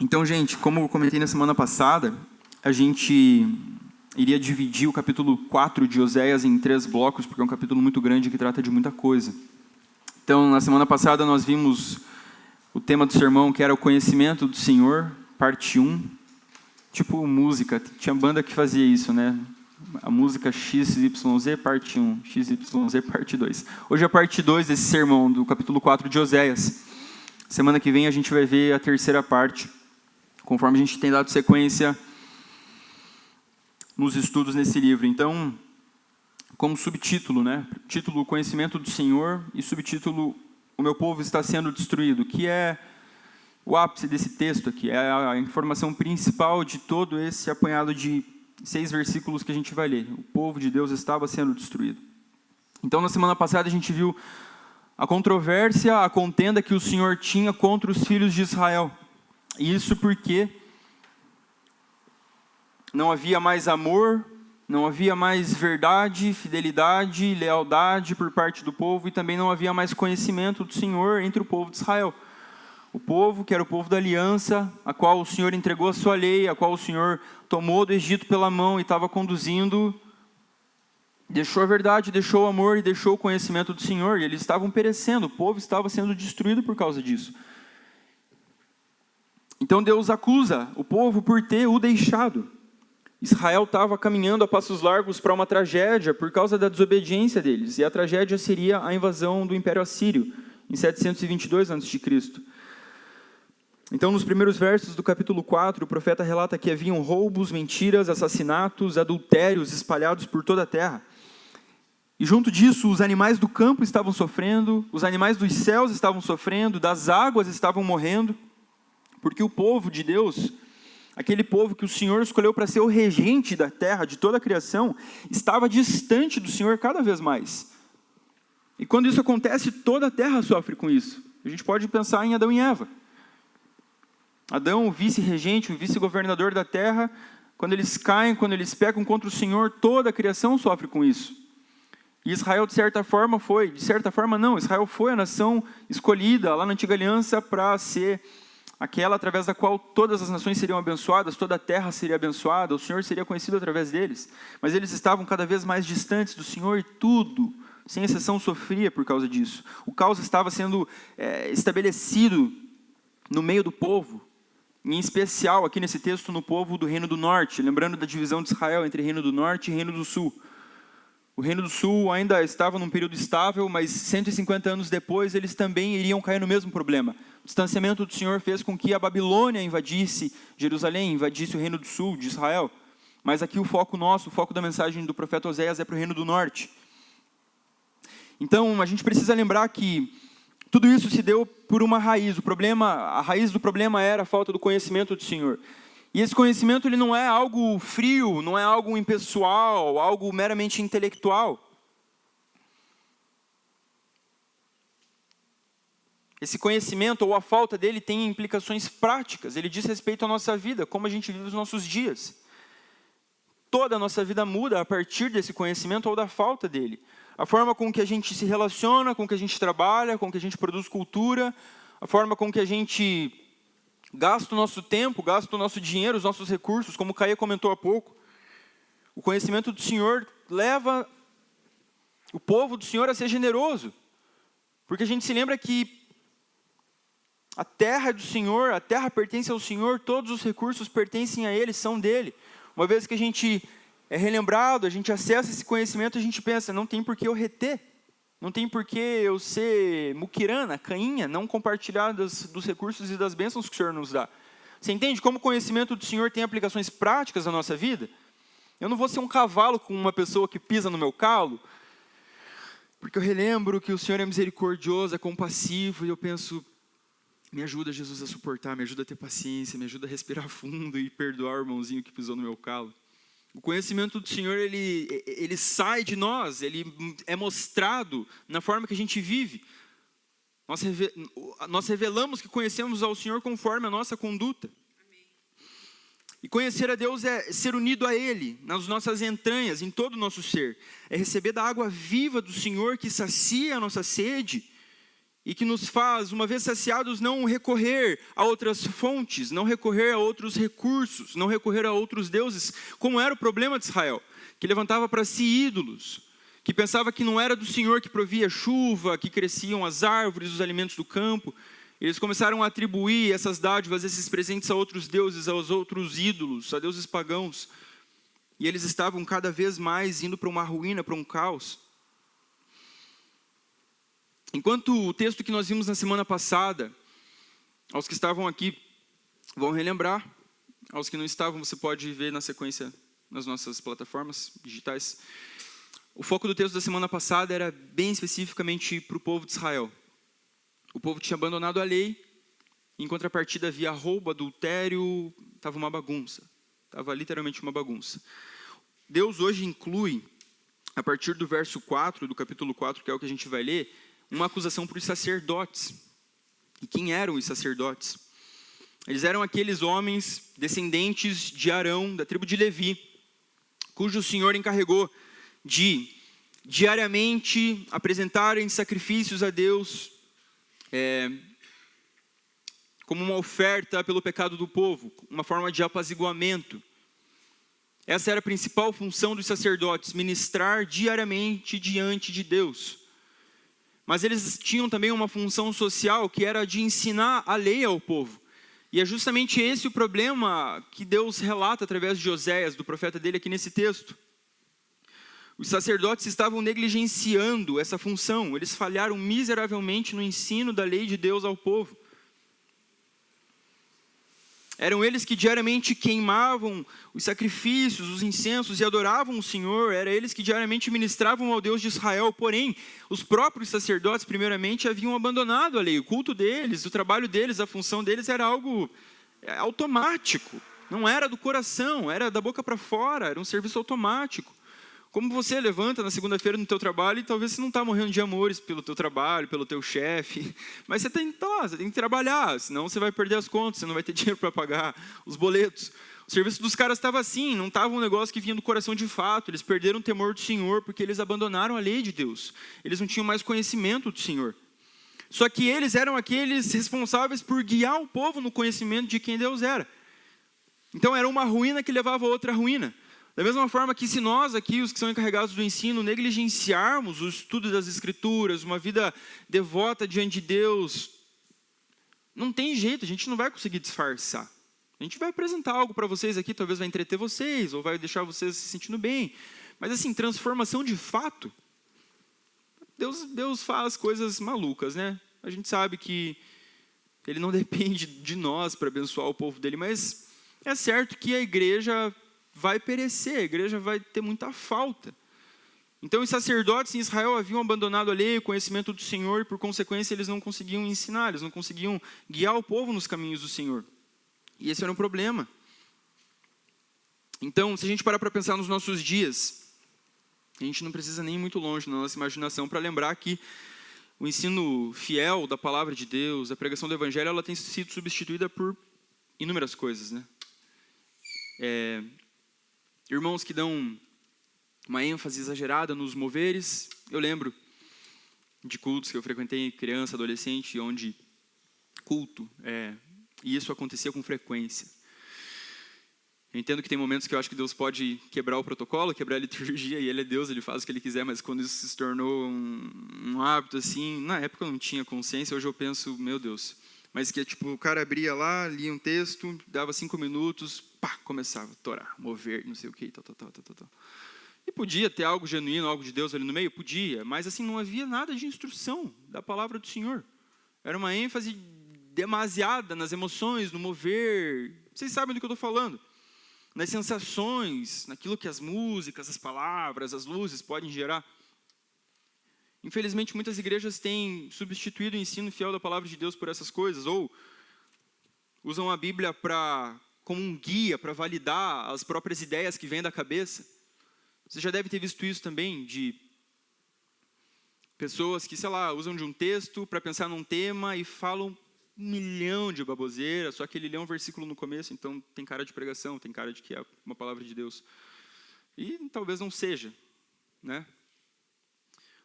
Então, gente, como eu comentei na semana passada, a gente iria dividir o capítulo 4 de Oséias em 3 blocos, porque é um capítulo muito grande que trata de muita coisa. Então, na semana passada nós vimos o tema do sermão, que era o conhecimento do Senhor, parte 1. Tipo música, tinha banda que fazia isso, né? A música XYZ, parte 1, XYZ, parte 2. Hoje é a parte 2 desse sermão, do capítulo 4 de Oséias. Semana que vem a gente vai ver a terceira parte, conforme a gente tem dado sequência nos estudos nesse livro. Então, como subtítulo, né? Título, Conhecimento do Senhor, e subtítulo, O meu povo está sendo destruído, que é o ápice desse texto aqui, é a informação principal de todo esse apanhado de 6 versículos que a gente vai ler. O povo de Deus estava sendo destruído. Então, na semana passada, a gente viu a controvérsia, a contenda que o Senhor tinha contra os filhos de Israel. E isso porque não havia mais amor, não havia mais verdade, fidelidade, lealdade por parte do povo, e também não havia mais conhecimento do Senhor entre o povo de Israel. O povo, que era o povo da aliança, a qual o Senhor entregou a sua lei, a qual o Senhor tomou do Egito pela mão e estava conduzindo, deixou a verdade, deixou o amor e deixou o conhecimento do Senhor, e eles estavam perecendo, o povo estava sendo destruído por causa disso. Então Deus acusa o povo por ter o deixado. Israel estava caminhando a passos largos para uma tragédia por causa da desobediência deles, e a tragédia seria a invasão do Império Assírio, em 722 a.C. Então, nos primeiros versos do capítulo 4, o profeta relata que haviam roubos, mentiras, assassinatos, adultérios espalhados por toda a terra. E junto disso, os animais do campo estavam sofrendo, os animais dos céus estavam sofrendo, das águas estavam morrendo, porque o povo de Deus, aquele povo que o Senhor escolheu para ser o regente da terra, de toda a criação, estava distante do Senhor cada vez mais. E quando isso acontece, toda a terra sofre com isso. A gente pode pensar em Adão e Eva. Adão, o vice-regente, o vice-governador da terra, quando eles caem, quando eles pecam contra o Senhor, toda a criação sofre com isso. E Israel, de certa forma, Israel foi a nação escolhida lá na Antiga Aliança para ser aquela através da qual todas as nações seriam abençoadas, toda a terra seria abençoada, o Senhor seria conhecido através deles. Mas eles estavam cada vez mais distantes do Senhor e tudo, sem exceção, sofria por causa disso. O caos estava sendo estabelecido no meio do povo, em especial aqui nesse texto no povo do Reino do Norte, lembrando da divisão de Israel entre Reino do Norte e Reino do Sul. O Reino do Sul ainda estava num período estável, mas 150 anos depois eles também iriam cair no mesmo problema. O distanciamento do Senhor fez com que a Babilônia invadisse Jerusalém, invadisse o Reino do Sul de Israel. Mas aqui o foco nosso, o foco da mensagem do profeta Oséias é para o Reino do Norte. Então a gente precisa lembrar que tudo isso se deu por uma raiz. A raiz do problema era a falta do conhecimento do Senhor. E esse conhecimento ele não é algo frio, não é algo impessoal, algo meramente intelectual. Esse conhecimento ou a falta dele tem implicações práticas. Ele diz respeito à nossa vida, como a gente vive os nossos dias. Toda a nossa vida muda a partir desse conhecimento ou da falta dele. A forma com que a gente se relaciona, com que a gente trabalha, com que a gente produz cultura, a forma com que a gente gasta o nosso tempo, gasta o nosso dinheiro, os nossos recursos, como o Caia comentou há pouco. O conhecimento do Senhor leva o povo do Senhor a ser generoso. Porque a gente se lembra que a terra é do Senhor, a terra pertence ao Senhor, todos os recursos pertencem a Ele, são dele. Uma vez que a gente é relembrado, a gente acessa esse conhecimento, a gente pensa, não tem por que eu reter, não tem por que eu ser muquirana, cainha, não compartilhar dos recursos e das bênçãos que o Senhor nos dá. Você entende como o conhecimento do Senhor tem aplicações práticas na nossa vida? Eu não vou ser um cavalo com uma pessoa que pisa no meu calo, porque eu relembro que o Senhor é misericordioso, é compassivo, e eu penso, me ajuda, Jesus, a suportar, me ajuda a ter paciência, me ajuda a respirar fundo e perdoar o irmãozinho que pisou no meu calo. O conhecimento do Senhor, ele sai de nós, ele é mostrado na forma que a gente vive. Nós revelamos que conhecemos ao Senhor conforme a nossa conduta. Amém. E conhecer a Deus é ser unido a Ele, nas nossas entranhas, em todo o nosso ser. É receber da água viva do Senhor que sacia a nossa sede e que nos faz, uma vez saciados, não recorrer a outras fontes, não recorrer a outros recursos, não recorrer a outros deuses, como era o problema de Israel, que levantava para si ídolos, que pensava que não era do Senhor que provia chuva, que cresciam as árvores, os alimentos do campo. Eles começaram a atribuir essas dádivas, esses presentes a outros deuses, aos outros ídolos, a deuses pagãos. E eles estavam cada vez mais indo para uma ruína, para um caos. Enquanto o texto que nós vimos na semana passada, aos que estavam aqui vão relembrar, aos que não estavam você pode ver na sequência nas nossas plataformas digitais. O foco do texto da semana passada era bem especificamente para o povo de Israel. O povo tinha abandonado a lei, em contrapartida havia roubo, adultério, estava uma bagunça. Estava literalmente uma bagunça. Deus hoje inclui, a partir do verso 4, do capítulo 4, que é o que a gente vai ler, uma acusação para os sacerdotes. E quem eram os sacerdotes? Eles eram aqueles homens descendentes de Arão, da tribo de Levi, cujo Senhor encarregou de diariamente apresentarem sacrifícios a Deus como uma oferta pelo pecado do povo, uma forma de apaziguamento. Essa era a principal função dos sacerdotes, ministrar diariamente diante de Deus. Mas eles tinham também uma função social que era de ensinar a lei ao povo. E é justamente esse o problema que Deus relata através de Oséias, do profeta dele aqui nesse texto. Os sacerdotes estavam negligenciando essa função, eles falharam miseravelmente no ensino da lei de Deus ao povo. Eram eles que diariamente queimavam os sacrifícios, os incensos e adoravam o Senhor. Eram eles que diariamente ministravam ao Deus de Israel. Porém, os próprios sacerdotes, primeiramente, haviam abandonado a lei. O culto deles, o trabalho deles, a função deles era algo automático. Não era do coração, era da boca para fora, era um serviço automático. Como você levanta na segunda-feira no teu trabalho e talvez você não está morrendo de amores pelo teu trabalho, pelo teu chefe, mas você tem que trabalhar, senão você vai perder as contas, você não vai ter dinheiro para pagar os boletos. O serviço dos caras estava assim, não estava um negócio que vinha do coração de fato, eles perderam o temor do Senhor porque eles abandonaram a lei de Deus, eles não tinham mais conhecimento do Senhor. Só que eles eram aqueles responsáveis por guiar o povo no conhecimento de quem Deus era. Então era uma ruína que levava a outra ruína. Da mesma forma que se nós aqui, os que são encarregados do ensino, negligenciarmos o estudo das Escrituras, uma vida devota diante de Deus, não tem jeito, a gente não vai conseguir disfarçar. A gente vai apresentar algo para vocês aqui, talvez vai entreter vocês, ou vai deixar vocês se sentindo bem. Mas assim, transformação de fato, Deus faz coisas malucas, né? A gente sabe que Ele não depende de nós para abençoar o povo dele, mas é certo que a igreja vai perecer, a igreja vai ter muita falta. Então os sacerdotes em Israel haviam abandonado a lei, o conhecimento do Senhor, e por consequência eles não conseguiam ensinar, eles não conseguiam guiar o povo nos caminhos do Senhor. E esse era um problema. Então, se a gente parar para pensar nos nossos dias, a gente não precisa nem ir muito longe na nossa imaginação para lembrar que o ensino fiel da palavra de Deus, a pregação do evangelho, ela tem sido substituída por inúmeras coisas, né? Irmãos que dão uma ênfase exagerada nos moveres. Eu lembro de cultos que eu frequentei criança, adolescente, onde culto, e isso acontecia com frequência. Eu entendo que tem momentos que eu acho que Deus pode quebrar o protocolo, quebrar a liturgia, e Ele é Deus, Ele faz o que Ele quiser, mas quando isso se tornou um hábito assim, na época eu não tinha consciência, hoje eu penso, meu Deus. Mas que tipo, o cara abria lá, lia um texto, dava 5 minutos, pá, começava a torar, mover, não sei o que, tal. E podia ter algo genuíno, algo de Deus ali no meio? Podia, mas assim, não havia nada de instrução da palavra do Senhor. Era uma ênfase demasiada nas emoções, no mover. Vocês sabem do que eu estou falando. Nas sensações, naquilo que as músicas, as palavras, as luzes podem gerar. Infelizmente, muitas igrejas têm substituído o ensino fiel da palavra de Deus por essas coisas, ou usam a Bíblia como um guia para validar as próprias ideias que vêm da cabeça. Você já deve ter visto isso também, de pessoas que, sei lá, usam de um texto para pensar num tema e falam 1 milhão de baboseiras, só que ele lê um versículo no começo, então tem cara de pregação, tem cara de que é uma palavra de Deus. E talvez não seja, né?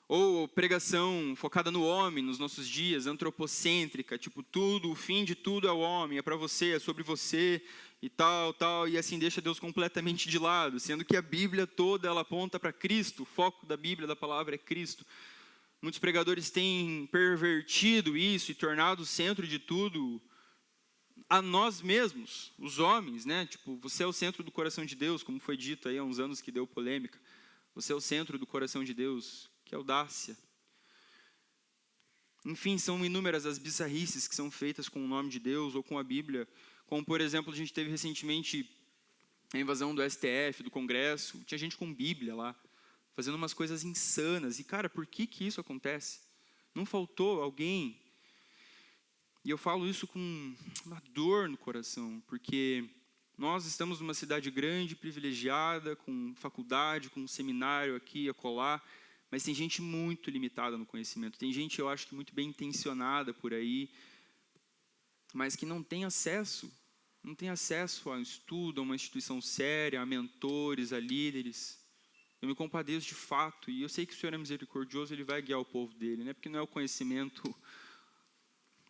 Ou pregação focada no homem nos nossos dias, antropocêntrica, tipo tudo, o fim de tudo é o homem, é para você, é sobre você e tal, e assim deixa Deus completamente de lado, sendo que a Bíblia toda ela aponta para Cristo, o foco da Bíblia, da palavra é Cristo. Muitos pregadores têm pervertido isso e tornado o centro de tudo a nós mesmos, os homens, né? Tipo, você é o centro do coração de Deus, como foi dito aí há uns anos que deu polêmica. Você é o centro do coração de Deus. Que audácia. Enfim, são inúmeras as bizarrices que são feitas com o nome de Deus ou com a Bíblia. Como, por exemplo, a gente teve recentemente a invasão do STF, do Congresso. Tinha gente com Bíblia lá, fazendo umas coisas insanas. E, cara, por que isso acontece? Não faltou alguém? E eu falo isso com uma dor no coração, porque nós estamos numa cidade grande, privilegiada, com faculdade, com um seminário aqui e acolá, mas tem gente muito limitada no conhecimento. Tem gente, eu acho que muito bem intencionada por aí, mas que não tem acesso ao estudo, a uma instituição séria, a mentores, a líderes. Eu me compadeço de fato, e eu sei que o Senhor é misericordioso, Ele vai guiar o povo dele, né? Porque não é o conhecimento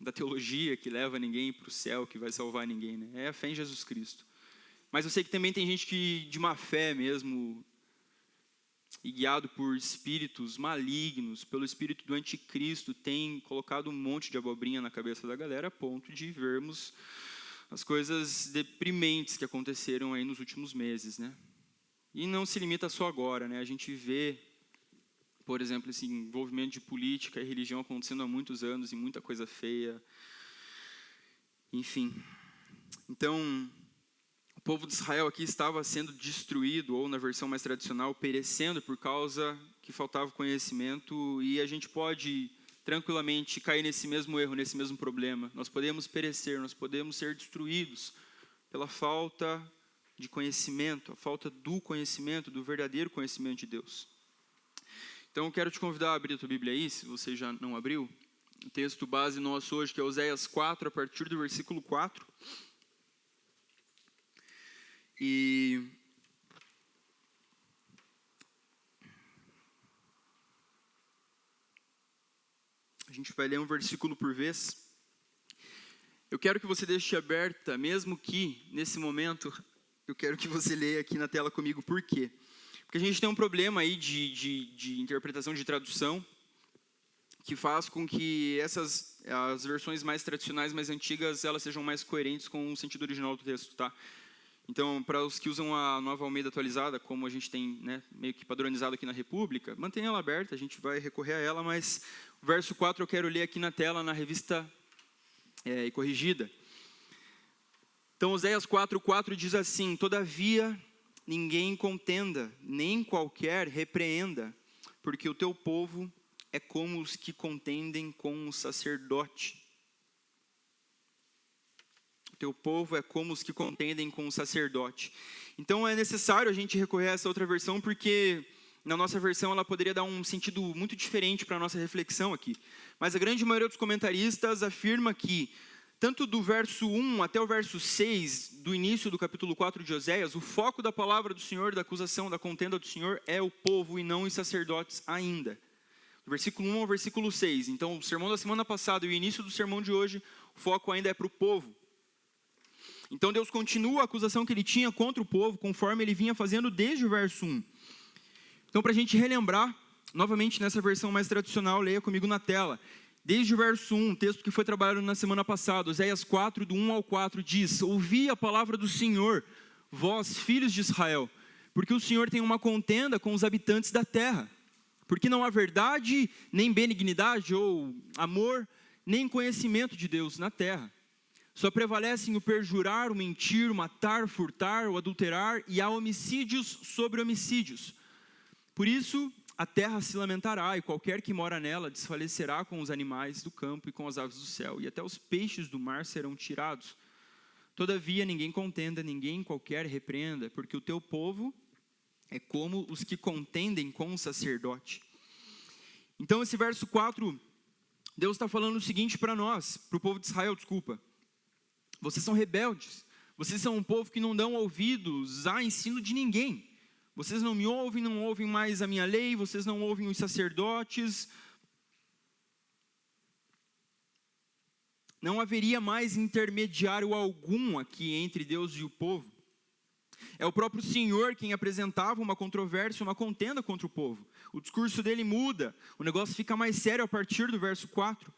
da teologia que leva ninguém para o céu, que vai salvar ninguém, né? É a fé em Jesus Cristo. Mas eu sei que também tem gente que, de má fé mesmo, e guiado por espíritos malignos, pelo espírito do anticristo, tem colocado um monte de abobrinha na cabeça da galera, a ponto de vermos as coisas deprimentes que aconteceram aí nos últimos meses, né? E não se limita só agora, né? A gente vê, por exemplo, esse envolvimento de política e religião acontecendo há muitos anos e muita coisa feia. Enfim. Então, o povo de Israel aqui estava sendo destruído, ou na versão mais tradicional, perecendo por causa que faltava conhecimento, e a gente pode tranquilamente cair nesse mesmo erro, nesse mesmo problema. Nós podemos perecer, nós podemos ser destruídos pela falta de conhecimento, a falta do conhecimento, do verdadeiro conhecimento de Deus. Então, eu quero te convidar a abrir a tua Bíblia aí, se você já não abriu. O texto base nosso hoje, que é Oséias 4, a partir do versículo 4. E a gente vai ler um versículo por vez. Eu quero que você deixe aberta, mesmo que, nesse momento, eu quero que você leia aqui na tela comigo. Por quê? Porque a gente tem um problema aí de interpretação, de tradução, que faz com que as versões mais tradicionais, mais antigas, elas sejam mais coerentes com o sentido original do texto, tá? Então, para os que usam a Nova Almeida atualizada, como a gente tem, né, meio que padronizado aqui na República, mantenha ela aberta, a gente vai recorrer a ela, mas o verso 4 eu quero ler aqui na tela, na revista e corrigida. Então, Oséias 4:4 diz assim: Todavia, ninguém contenda, nem qualquer repreenda, porque o teu povo é como os que contendem com o sacerdote. Teu povo é como os que contendem com o sacerdote. Então é necessário a gente recorrer a essa outra versão, porque na nossa versão ela poderia dar um sentido muito diferente para a nossa reflexão aqui. Mas a grande maioria dos comentaristas afirma que, tanto do verso 1 até o verso 6, do início do capítulo 4 de Oséias, o foco da palavra do Senhor, da acusação, da contenda do Senhor, é o povo e não os sacerdotes ainda. Do versículo 1 ao versículo 6. Então o sermão da semana passada e o início do sermão de hoje, o foco ainda é para o povo. Então Deus continua a acusação que ele tinha contra o povo, conforme ele vinha fazendo desde o verso 1. Então, para a gente relembrar, novamente nessa versão mais tradicional, leia comigo na tela. Desde o verso 1, texto que foi trabalhado na semana passada, Oséias 4, do 1 ao 4, diz: Ouvi a palavra do Senhor, vós, filhos de Israel, porque o Senhor tem uma contenda com os habitantes da terra. Porque não há verdade, nem benignidade, ou amor, nem conhecimento de Deus na terra. Só prevalecem o perjurar, o mentir, o matar, furtar, o adulterar, e há homicídios sobre homicídios. Por isso, a terra se lamentará, e qualquer que mora nela desfalecerá com os animais do campo e com as aves do céu, e até os peixes do mar serão tirados. Todavia, ninguém contenda, ninguém qualquer repreenda, porque o teu povo é como os que contendem com o sacerdote. Então, esse verso 4, Deus está falando o seguinte para nós, para o povo de Israel, desculpa. Vocês são rebeldes, vocês são um povo que não dão ouvidos a ensino de ninguém. Vocês não me ouvem, não ouvem mais a minha lei, vocês não ouvem os sacerdotes. Não haveria mais intermediário algum aqui entre Deus e o povo. É o próprio Senhor quem apresentava uma controvérsia, uma contenda contra o povo. O discurso dele muda, o negócio fica mais sério a partir do verso 4.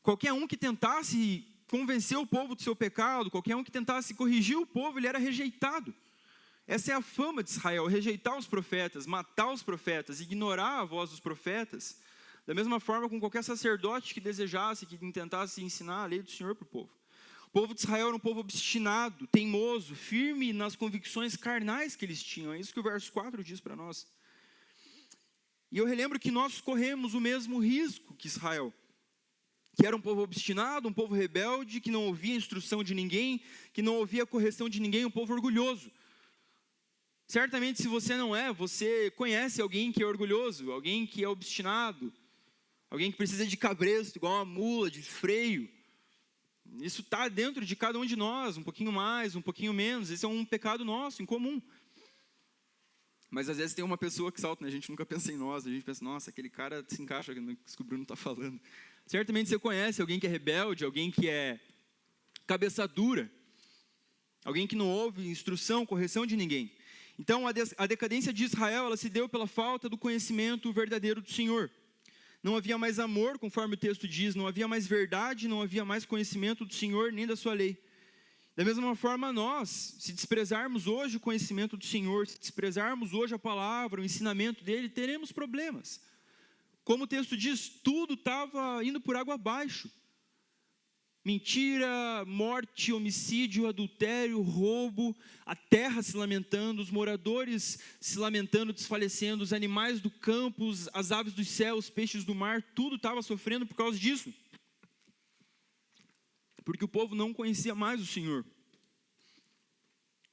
Qualquer um que tentasse convencer o povo do seu pecado, qualquer um que tentasse corrigir o povo, ele era rejeitado. Essa é a fama de Israel, rejeitar os profetas, matar os profetas, ignorar a voz dos profetas. Da mesma forma com qualquer sacerdote que desejasse, que tentasse ensinar a lei do Senhor para o povo. O povo de Israel era um povo obstinado, teimoso, firme nas convicções carnais que eles tinham. É isso que o verso 4 diz para nós. E eu relembro que nós corremos o mesmo risco que Israel, que era um povo obstinado, um povo rebelde, que não ouvia instrução de ninguém, que não ouvia correção de ninguém, um povo orgulhoso. Certamente, se você não é, você conhece alguém que é orgulhoso, alguém que é obstinado, alguém que precisa de cabresto, igual uma mula, de freio. Isso está dentro de cada um de nós, um pouquinho mais, um pouquinho menos. Esse é um pecado nosso, em comum. Mas às vezes tem uma pessoa que salta, né? A gente nunca pensa em nós, a gente pensa, nossa, aquele cara se encaixa no que o Bruno está falando. Certamente você conhece alguém que é rebelde, alguém que é cabeça dura, alguém que não ouve instrução, correção de ninguém. Então, a decadência de Israel, ela se deu pela falta do conhecimento verdadeiro do Senhor. Não havia mais amor, conforme o texto diz, não havia mais verdade, não havia mais conhecimento do Senhor, nem da sua lei. Da mesma forma, nós, se desprezarmos hoje o conhecimento do Senhor, se desprezarmos hoje a palavra, o ensinamento dele, teremos problemas. Como o texto diz, tudo estava indo por água abaixo. Mentira, morte, homicídio, adultério, roubo, a terra se lamentando, os moradores se lamentando, desfalecendo, os animais do campo, as aves dos céus, os peixes do mar, tudo estava sofrendo por causa disso. Porque o povo não conhecia mais o Senhor.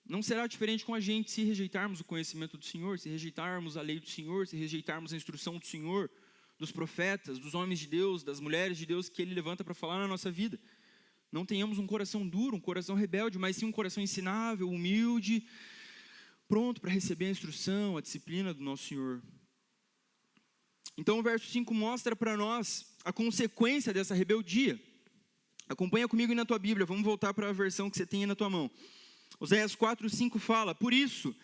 Não será diferente com a gente se rejeitarmos o conhecimento do Senhor, se rejeitarmos a lei do Senhor, se rejeitarmos a instrução do Senhor, dos profetas, dos homens de Deus, das mulheres de Deus que Ele levanta para falar na nossa vida. Não tenhamos um coração duro, um coração rebelde, mas sim um coração ensinável, humilde, pronto para receber a instrução, a disciplina do nosso Senhor. Então o verso 5 mostra para nós a consequência dessa rebeldia. Acompanha comigo aí na tua Bíblia, vamos voltar para a versão que você tem aí na tua mão. Oséias 4:5 fala, por isso,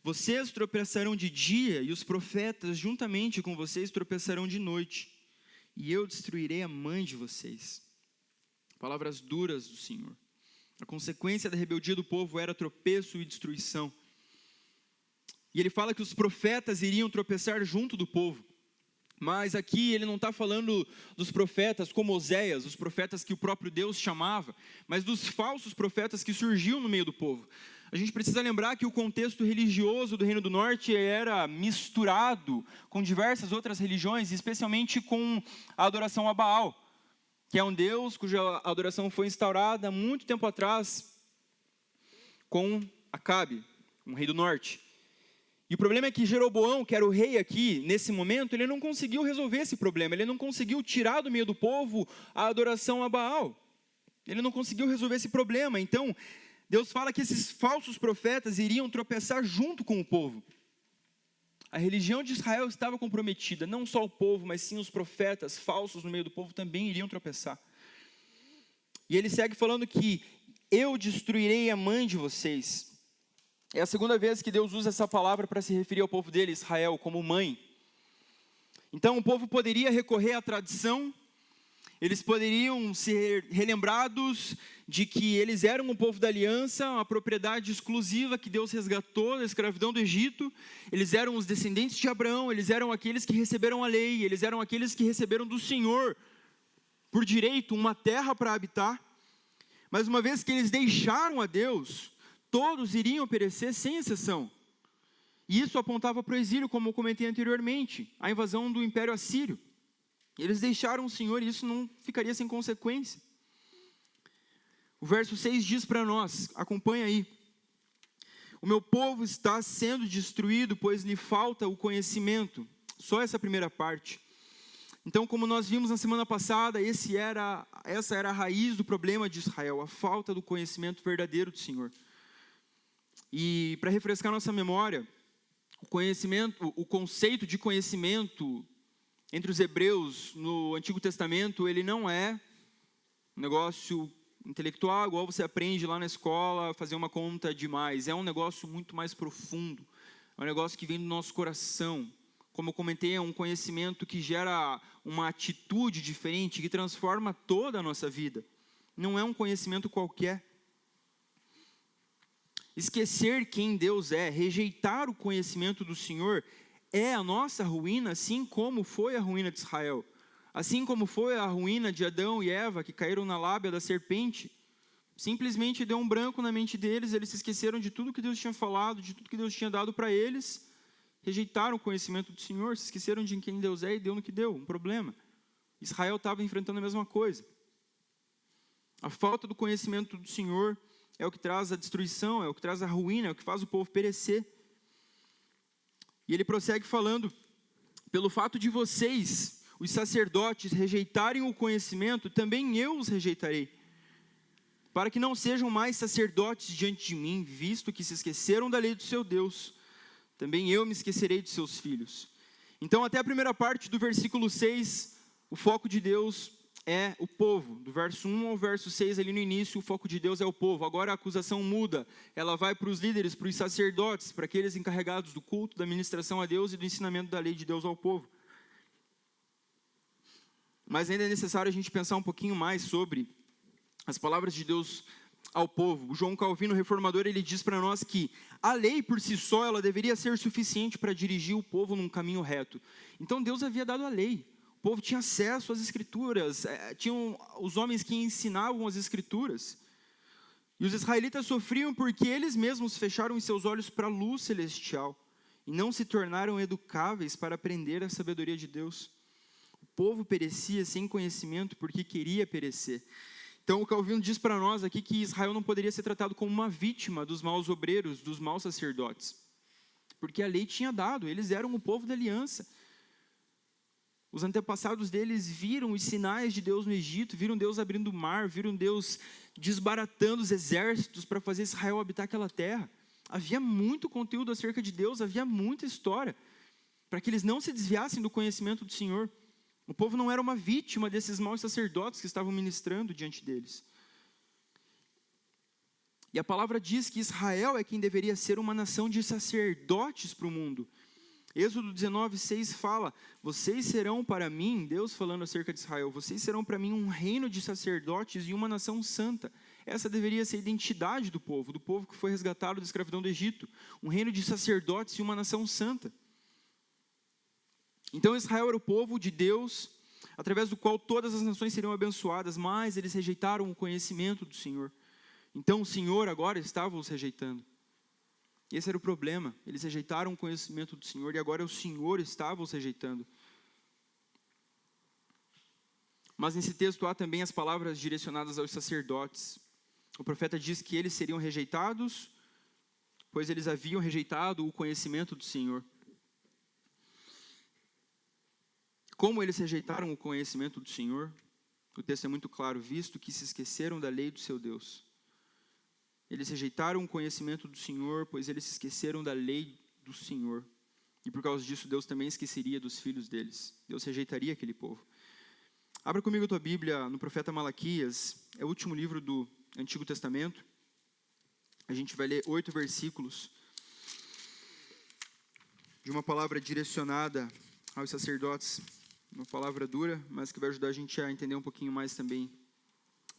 vocês tropeçarão de dia e os profetas juntamente com vocês tropeçarão de noite, e eu destruirei a mãe de vocês. Palavras duras do Senhor. A consequência da rebeldia do povo era tropeço e destruição. E ele fala que os profetas iriam tropeçar junto do povo. Mas aqui ele não está falando dos profetas como Oséias, os profetas que o próprio Deus chamava, mas dos falsos profetas que surgiam no meio do povo. A gente precisa lembrar que o contexto religioso do Reino do Norte era misturado com diversas outras religiões, especialmente com a adoração a Baal, que é um Deus cuja adoração foi instaurada há muito tempo atrás com Acabe, um rei do norte. E o problema é que Jeroboão, que era o rei aqui, nesse momento, ele não conseguiu resolver esse problema, ele não conseguiu tirar do meio do povo a adoração a Baal. Ele não conseguiu resolver esse problema. Então, Deus fala que esses falsos profetas iriam tropeçar junto com o povo. A religião de Israel estava comprometida, não só o povo, mas sim os profetas falsos no meio do povo também iriam tropeçar. E ele segue falando que eu destruirei a mãe de vocês. É a segunda vez que Deus usa essa palavra para se referir ao povo dele, Israel, como mãe. Então o povo poderia recorrer à tradição, eles poderiam ser relembrados de que eles eram um povo da aliança, uma propriedade exclusiva que Deus resgatou da escravidão do Egito. Eles eram os descendentes de Abraão, eles eram aqueles que receberam a lei, eles eram aqueles que receberam do Senhor, por direito, uma terra para habitar. Mas uma vez que eles deixaram a Deus, todos iriam perecer sem exceção. E isso apontava para o exílio, como eu comentei anteriormente, a invasão do Império Assírio. Eles deixaram o Senhor e isso não ficaria sem consequência. O verso 6 diz para nós, acompanha aí. O meu povo está sendo destruído, pois lhe falta o conhecimento. Só essa primeira parte. Então, como nós vimos na semana passada, essa era a raiz do problema de Israel, a falta do conhecimento verdadeiro do Senhor. E para refrescar nossa memória, O conceito de conhecimento entre os hebreus no Antigo Testamento, ele não é um negócio intelectual, igual você aprende lá na escola, fazer uma conta demais. É um negócio muito mais profundo. É um negócio que vem do nosso coração. Como eu comentei, é um conhecimento que gera uma atitude diferente, que transforma toda a nossa vida. Não é um conhecimento qualquer. Esquecer quem Deus é, rejeitar o conhecimento do Senhor, é a nossa ruína, assim como foi a ruína de Israel. Assim como foi a ruína de Adão e Eva, que caíram na lábia da serpente. Simplesmente deu um branco na mente deles, eles se esqueceram de tudo que Deus tinha falado, de tudo que Deus tinha dado para eles, rejeitaram o conhecimento do Senhor, se esqueceram de quem Deus é e deu no que deu, um problema. Israel estava enfrentando a mesma coisa. A falta do conhecimento do Senhor é o que traz a destruição, é o que traz a ruína, é o que faz o povo perecer. E ele prossegue falando, pelo fato de vocês, os sacerdotes, rejeitarem o conhecimento, também eu os rejeitarei, para que não sejam mais sacerdotes diante de mim, visto que se esqueceram da lei do seu Deus, também eu me esquecerei de seus filhos. Então, até a primeira parte do versículo 6, o foco de Deus é o povo. Do verso 1 ao verso 6, ali no início, o foco de Deus é o povo. Agora a acusação muda, ela vai para os líderes, para os sacerdotes, para aqueles encarregados do culto, da ministração a Deus e do ensinamento da lei de Deus ao povo. Mas ainda é necessário a gente pensar um pouquinho mais sobre as palavras de Deus ao povo. O João Calvino, reformador, ele diz para nós que a lei por si só, ela deveria ser suficiente para dirigir o povo num caminho reto. Então Deus havia dado a lei. O povo tinha acesso às escrituras, tinham os homens que ensinavam as escrituras. E os israelitas sofriam porque eles mesmos fecharam os seus olhos para a luz celestial e não se tornaram educáveis para aprender a sabedoria de Deus. O povo perecia sem conhecimento porque queria perecer. Então o Calvino diz para nós aqui que Israel não poderia ser tratado como uma vítima dos maus obreiros, dos maus sacerdotes. Porque a lei tinha dado, eles eram o povo da aliança. Os antepassados deles viram os sinais de Deus no Egito, viram Deus abrindo o mar, viram Deus desbaratando os exércitos para fazer Israel habitar aquela terra. Havia muito conteúdo acerca de Deus, havia muita história, para que eles não se desviassem do conhecimento do Senhor. O povo não era uma vítima desses maus sacerdotes que estavam ministrando diante deles. E a palavra diz que Israel é quem deveria ser uma nação de sacerdotes para o mundo. Êxodo 19:6 fala, vocês serão para mim, Deus falando acerca de Israel, vocês serão para mim um reino de sacerdotes e uma nação santa. Essa deveria ser a identidade do povo que foi resgatado da escravidão do Egito. Um reino de sacerdotes e uma nação santa. Então Israel era o povo de Deus, através do qual todas as nações seriam abençoadas, mas eles rejeitaram o conhecimento do Senhor. Então o Senhor agora estava os rejeitando. Esse era o problema, eles rejeitaram o conhecimento do Senhor e agora o Senhor estava os rejeitando. Mas nesse texto há também as palavras direcionadas aos sacerdotes. O profeta diz que eles seriam rejeitados, pois eles haviam rejeitado o conhecimento do Senhor. Como eles rejeitaram o conhecimento do Senhor? O texto é muito claro, visto que se esqueceram da lei do seu Deus. Eles rejeitaram o conhecimento do Senhor, pois eles se esqueceram da lei do Senhor. E por causa disso, Deus também esqueceria dos filhos deles. Deus rejeitaria aquele povo. Abra comigo a tua Bíblia no profeta Malaquias, é o último livro do Antigo Testamento. A gente vai ler 8 versículos de uma palavra direcionada aos sacerdotes. Uma palavra dura, mas que vai ajudar a gente a entender um pouquinho mais também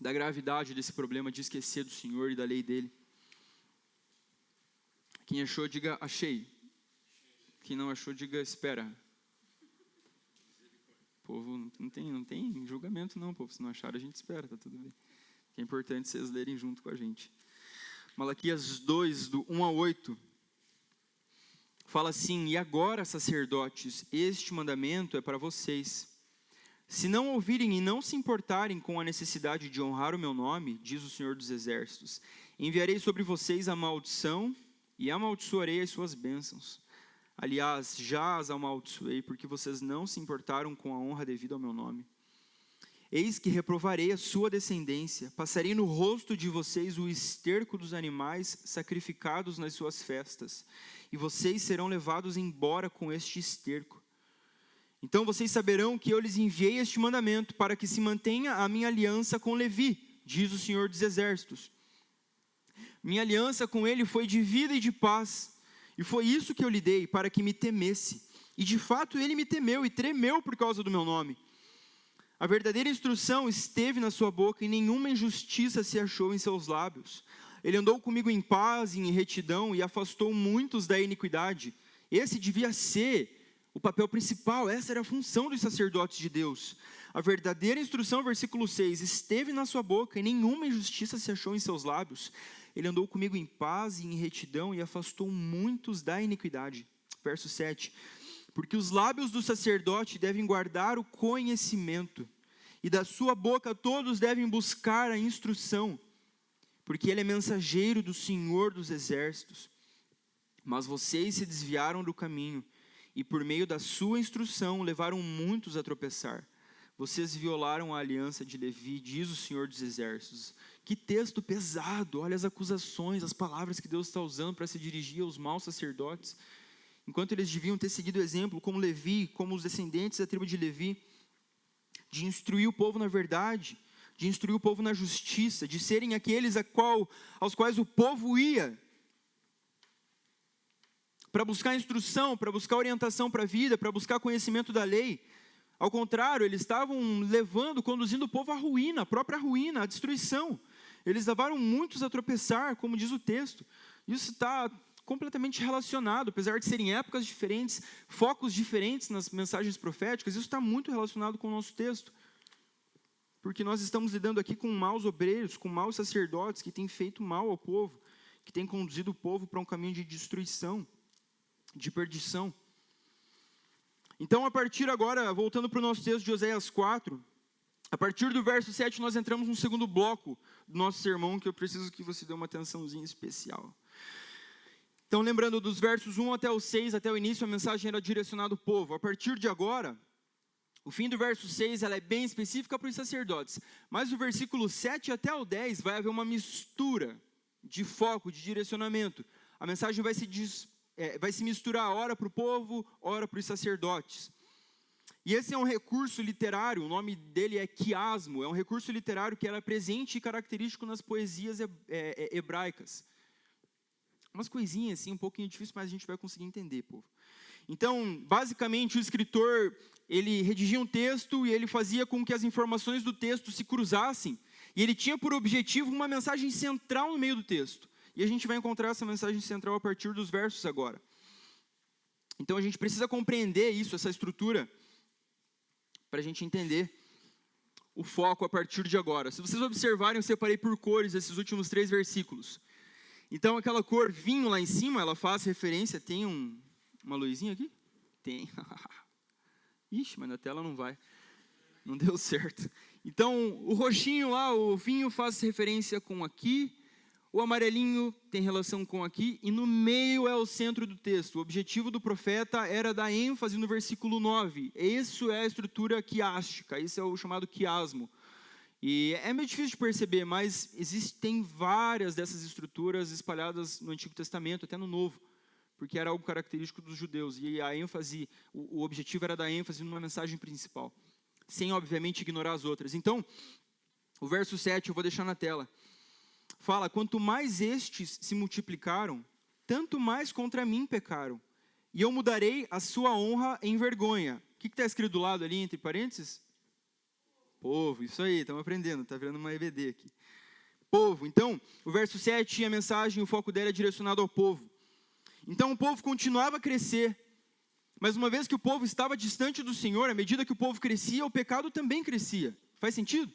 da gravidade desse problema de esquecer do Senhor e da lei dele. Quem achou, diga achei. Quem não achou, diga espera. Povo, não tem julgamento não, povo. Se não acharam, a gente espera, tá tudo bem. É importante vocês lerem junto com a gente. Malaquias 2, do 1 a 8. Fala assim, e agora, sacerdotes, este mandamento é para vocês. Se não ouvirem e não se importarem com a necessidade de honrar o meu nome, diz o Senhor dos Exércitos, enviarei sobre vocês a maldição e amaldiçoarei as suas bênçãos. Aliás, já as amaldiçoei, porque vocês não se importaram com a honra devida ao meu nome. Eis que reprovarei a sua descendência, passarei no rosto de vocês o esterco dos animais sacrificados nas suas festas, e vocês serão levados embora com este esterco. Então vocês saberão que eu lhes enviei este mandamento para que se mantenha a minha aliança com Levi, diz o Senhor dos Exércitos. Minha aliança com ele foi de vida e de paz, e foi isso que eu lhe dei, para que me temesse. E de fato ele me temeu e tremeu por causa do meu nome. A verdadeira instrução esteve na sua boca, e nenhuma injustiça se achou em seus lábios. Ele andou comigo em paz e em retidão, e afastou muitos da iniquidade. Esse devia ser o papel principal, essa era a função dos sacerdotes de Deus. A verdadeira instrução, versículo 6, esteve na sua boca, e nenhuma injustiça se achou em seus lábios. Ele andou comigo em paz e em retidão, e afastou muitos da iniquidade. Verso 7, porque os lábios do sacerdote devem guardar o conhecimento, e da sua boca todos devem buscar a instrução, porque ele é mensageiro do Senhor dos Exércitos. Mas vocês se desviaram do caminho, e por meio da sua instrução levaram muitos a tropeçar. Vocês violaram a aliança de Levi, diz o Senhor dos Exércitos. Que texto pesado, olha as acusações, as palavras que Deus está usando para se dirigir aos maus sacerdotes. Enquanto eles deviam ter seguido o exemplo, como Levi, como os descendentes da tribo de Levi, de instruir o povo na verdade, de instruir o povo na justiça, de serem aqueles aos quais o povo ia, para buscar instrução, para buscar orientação para a vida, para buscar conhecimento da lei. Ao contrário, eles estavam conduzindo o povo à ruína, à própria ruína, à destruição. Eles levaram muitos a tropeçar, como diz o texto. Isso está completamente relacionado, apesar de serem épocas diferentes, focos diferentes nas mensagens proféticas, isso está muito relacionado com o nosso texto. Porque nós estamos lidando aqui com maus obreiros, com maus sacerdotes que têm feito mal ao povo, que têm conduzido o povo para um caminho de destruição, de perdição. Então, a partir agora, voltando para o nosso texto de Oséias 4, a partir do verso 7, nós entramos no segundo bloco do nosso sermão, que eu preciso que você dê uma atençãozinha especial. Então, lembrando dos versos 1 até o 6, até o início, a mensagem era direcionada ao povo. A partir de agora, o fim do verso 6, ela é bem específica para os sacerdotes. Mas o versículo 7 até o 10 vai haver uma mistura de foco, de direcionamento. A mensagem vai se misturar ora para o povo, ora para os sacerdotes. E esse é um recurso literário, o nome dele é quiasmo, é um recurso literário que era presente e característico nas poesias hebraicas. Umas coisinhas assim, um pouquinho difícil, mas a gente vai conseguir entender, povo. Então, basicamente, o escritor, ele redigia um texto e ele fazia com que as informações do texto se cruzassem, e ele tinha por objetivo uma mensagem central no meio do texto. E a gente vai encontrar essa mensagem central a partir dos versos agora. Então a gente precisa compreender isso, essa estrutura, para a gente entender o foco a partir de agora. Se vocês observarem, eu separei por cores esses últimos 3 versículos. Então aquela cor vinho lá em cima, ela faz referência, tem uma luzinha aqui? Tem. Ixi, mas na tela não vai. Não deu certo. Então o roxinho lá, o vinho faz referência com aqui. O amarelinho tem relação com aqui, e no meio é o centro do texto. O objetivo do profeta era dar ênfase no versículo 9. Isso é a estrutura quiástica, isso é o chamado quiasmo. E é meio difícil de perceber, mas existem várias dessas estruturas espalhadas no Antigo Testamento, até no Novo, porque era algo característico dos judeus. E a ênfase, o objetivo era dar ênfase numa mensagem principal, sem, obviamente, ignorar as outras. Então, o verso 7 eu vou deixar na tela. Fala, quanto mais estes se multiplicaram, tanto mais contra mim pecaram. E eu mudarei a sua honra em vergonha. O que está escrito do lado ali, entre parênteses? Povo, isso aí, estamos aprendendo, está virando uma EBD aqui. Povo, então, o verso 7, a mensagem, o foco dela é direcionado ao povo. Então o povo continuava a crescer, mas uma vez que o povo estava distante do Senhor, à medida que o povo crescia, o pecado também crescia. Faz sentido?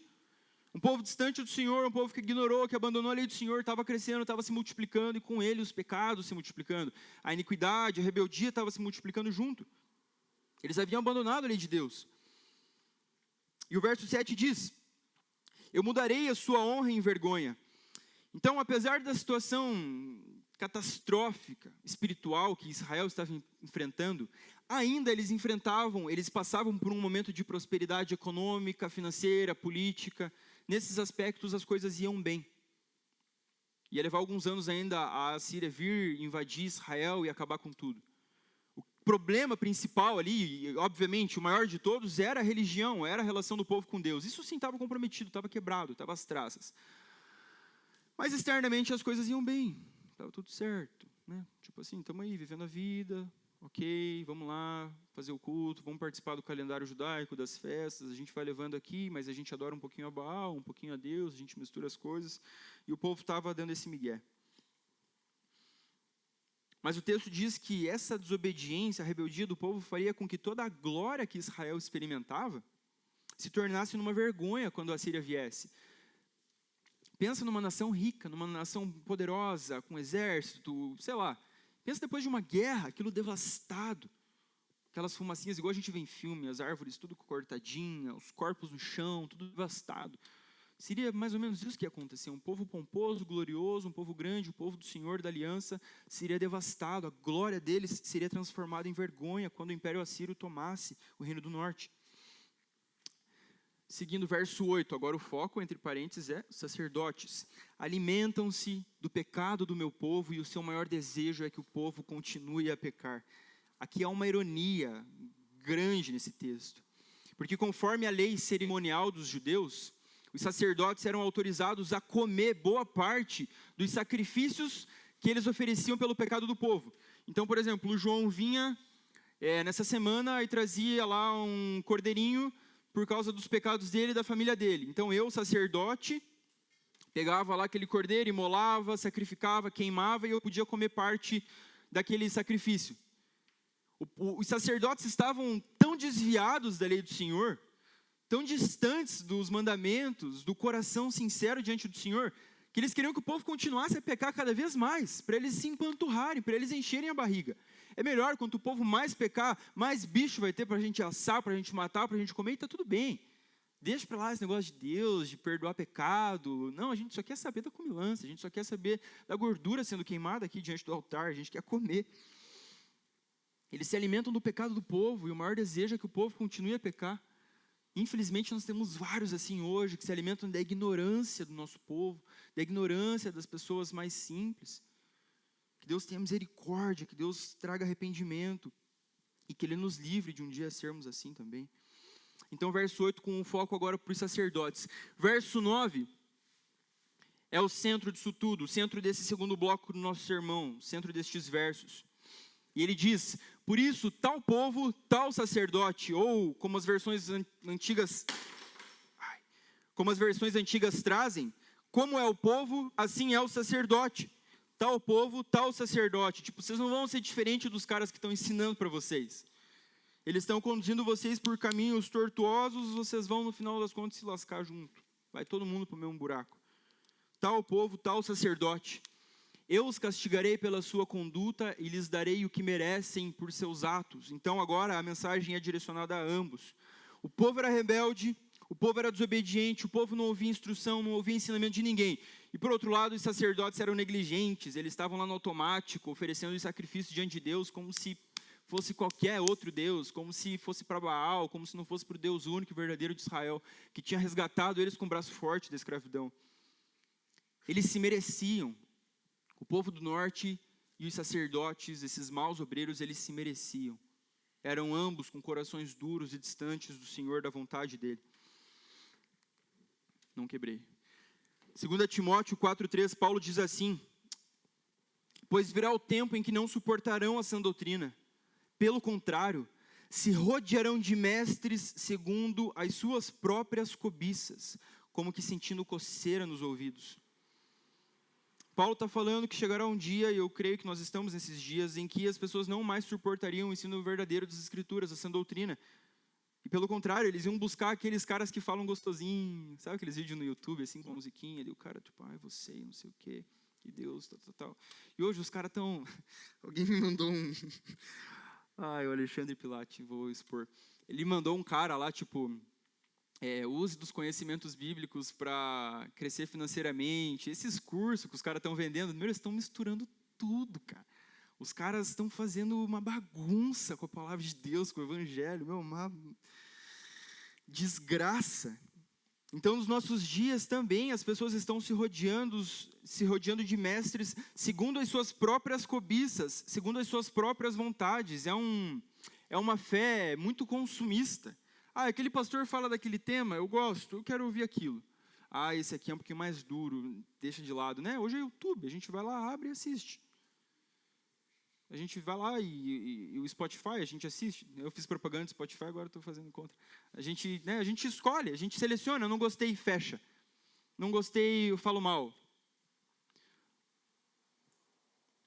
Um povo distante do Senhor, um povo que ignorou, que abandonou a lei do Senhor, estava crescendo, estava se multiplicando, e com ele os pecados se multiplicando. A iniquidade, a rebeldia estava se multiplicando junto. Eles haviam abandonado a lei de Deus. E o verso 7 diz, eu mudarei a sua honra em vergonha. Então, apesar da situação catastrófica espiritual que Israel estava enfrentando, ainda eles passavam por um momento de prosperidade econômica, financeira, política. Nesses aspectos as coisas iam bem. Ia levar alguns anos ainda a Assíria vir invadir Israel e acabar com tudo. O problema principal ali, obviamente o maior de todos, era a religião, era a relação do povo com Deus. Isso sim estava comprometido, estava quebrado, estava às traças. Mas externamente as coisas iam bem, estava tudo certo, né? Tipo assim, estamos aí vivendo a vida, ok, vamos lá fazer o culto, vamos participar do calendário judaico, das festas, a gente vai levando aqui, mas a gente adora um pouquinho a Baal, um pouquinho a Deus, a gente mistura as coisas, e o povo estava dando esse migué. Mas o texto diz que essa desobediência, a rebeldia do povo faria com que toda a glória que Israel experimentava se tornasse numa vergonha quando a Assíria viesse. Pensa numa nação rica, numa nação poderosa, com exército, sei lá. Pensa depois de uma guerra, aquilo devastado. Aquelas fumacinhas, igual a gente vê em filme, as árvores tudo cortadinha, os corpos no chão, tudo devastado. Seria mais ou menos isso que ia acontecer. Um povo pomposo, glorioso, um povo grande, o povo do Senhor da Aliança, seria devastado. A glória deles seria transformada em vergonha quando o Império Assírio tomasse o Reino do Norte. Seguindo o verso 8, agora o foco, entre parênteses, é sacerdotes. Alimentam-se do pecado do meu povo e o seu maior desejo é que o povo continue a pecar. Aqui há uma ironia grande nesse texto. Porque conforme a lei cerimonial dos judeus, os sacerdotes eram autorizados a comer boa parte dos sacrifícios que eles ofereciam pelo pecado do povo. Então, por exemplo, o João vinha nessa semana e trazia lá um cordeirinho por causa dos pecados dele e da família dele. Então eu, sacerdote, pegava lá aquele cordeiro, imolava, sacrificava, queimava e eu podia comer parte daquele sacrifício. Os sacerdotes estavam tão desviados da lei do Senhor, tão distantes dos mandamentos, do coração sincero diante do Senhor, que eles queriam que o povo continuasse a pecar cada vez mais, para eles se empanturrarem, para eles encherem a barriga. É melhor, quanto o povo mais pecar, mais bicho vai ter para a gente assar, para a gente matar, para a gente comer, e está tudo bem. Deixa para lá esse negócio de Deus, de perdoar pecado. Não, a gente só quer saber da comilança, a gente só quer saber da gordura sendo queimada aqui diante do altar, a gente quer comer. Eles se alimentam do pecado do povo, e o maior desejo é que o povo continue a pecar. Infelizmente, nós temos vários assim hoje, que se alimentam da ignorância do nosso povo, da ignorância das pessoas mais simples. Que Deus tenha misericórdia, que Deus traga arrependimento, e que Ele nos livre de um dia sermos assim também. Então, verso 8, com um foco agora para os sacerdotes. Verso 9 é o centro disso tudo, o centro desse segundo bloco do nosso sermão, o centro destes versos. E ele diz: por isso, tal povo, tal sacerdote, ou como as versões antigas trazem, como é o povo, assim é o sacerdote. Tal povo, tal sacerdote. Tipo, vocês não vão ser diferentes dos caras que estão ensinando para vocês. Eles estão conduzindo vocês por caminhos tortuosos, vocês vão, no final das contas, se lascar junto. Vai todo mundo para o mesmo buraco. Tal povo, tal sacerdote. Eu os castigarei pela sua conduta e lhes darei o que merecem por seus atos. Então agora a mensagem é direcionada a ambos. O povo era rebelde, o povo era desobediente, o povo não ouvia instrução, não ouvia ensinamento de ninguém. E por outro lado, os sacerdotes eram negligentes, eles estavam lá no automático, oferecendo os sacrifícios diante de Deus, como se fosse qualquer outro Deus, como se fosse para Baal, como se não fosse para o Deus único e verdadeiro de Israel, que tinha resgatado eles com o braço forte da escravidão. Eles se mereciam. O povo do norte e os sacerdotes, esses maus obreiros, eles se mereciam. Eram ambos com corações duros e distantes do Senhor, da vontade dele. Não quebrei. 2 Timóteo 4,3, Paulo diz assim: pois virá o tempo em que não suportarão a sã doutrina. Pelo contrário, se rodearão de mestres segundo as suas próprias cobiças, como que sentindo coceira nos ouvidos. Paulo está falando que chegará um dia, e eu creio que nós estamos nesses dias, em que as pessoas não mais suportariam o ensino verdadeiro das Escrituras, a sã doutrina. E pelo contrário, eles iam buscar aqueles caras que falam gostosinho, sabe aqueles vídeos no YouTube, assim, com a musiquinha, ali o cara, tipo, você, não sei o quê, que Deus, tal. E hoje os caras estão... Alguém me mandou um... o Alexandre Pilate, vou expor. Ele mandou um cara lá, tipo... use dos conhecimentos bíblicos para crescer financeiramente. Esses cursos que os caras estão vendendo, eles estão misturando tudo, cara. Os caras estão fazendo uma bagunça com a palavra de Deus, com o evangelho, uma desgraça. Então, nos nossos dias também, as pessoas estão se rodeando de mestres segundo as suas próprias cobiças, segundo as suas próprias vontades. É uma fé muito consumista. Aquele pastor fala daquele tema, eu gosto, eu quero ouvir aquilo. Esse aqui é um pouquinho mais duro, deixa de lado, né? Hoje é YouTube, a gente vai lá, abre e assiste. A gente vai lá e o Spotify, a gente assiste. Eu fiz propaganda do Spotify, agora estou fazendo contra. A gente escolhe, a gente seleciona. Não gostei, fecha. Não gostei, eu falo mal.